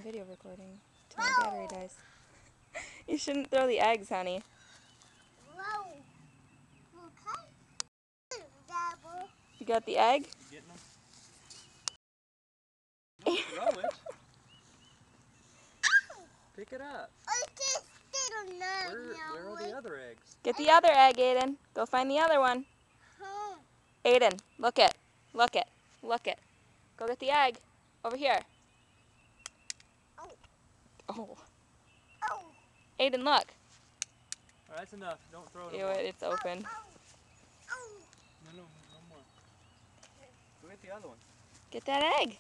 video recording till my battery dies. You shouldn't throw the eggs, honey. You got the egg? You getting them? Don't throw it. Pick it up. Where are the other eggs? Get the other egg, Aiden. Go find the other one. Aiden, look it. Look it. Look it. Go get the egg. Over here. Oh. Aiden, look. Alright, that's enough. Don't throw it. Ew, it's open. No more. Go get the other one. Get that egg.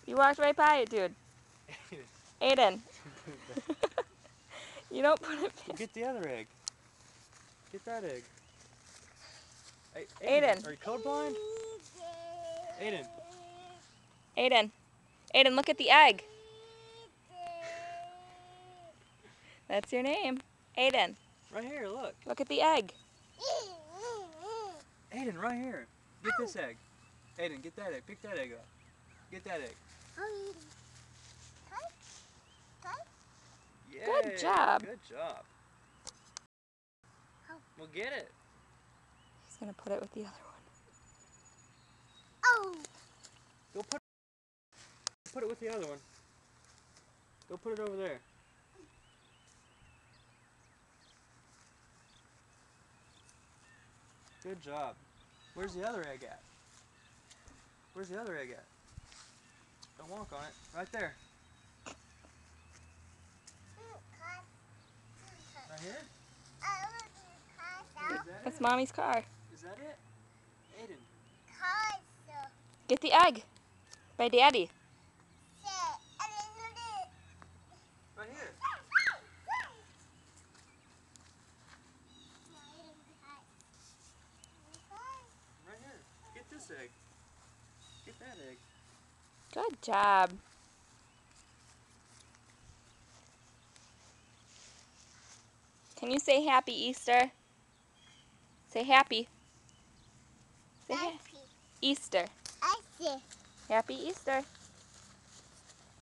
You walked right by it, dude. Aiden. You don't put it back. Get the other egg. Get that egg. Hey, Aiden. Are you colorblind? Aiden. Aiden. Aiden, look at the egg. That's your name. Aiden. Right here, look. Look at the egg. Aiden, right here. Get this egg. Aiden, get that egg. Pick that egg up. Get that egg. Yay. Good job. Good job. Well, get it. He's going to put it with the other one. Go put it with the other one. Go put it over there. Good job. Where's the other egg at? Where's the other egg at? Don't walk on it. Right there. Right here? That's Mommy's car. Is that it? Aiden. Get the egg. By Daddy. Right here. Right here. Get this egg. Get that egg. Good job. Can you say Happy Easter? Say happy. Say happy. Easter. Happy Easter.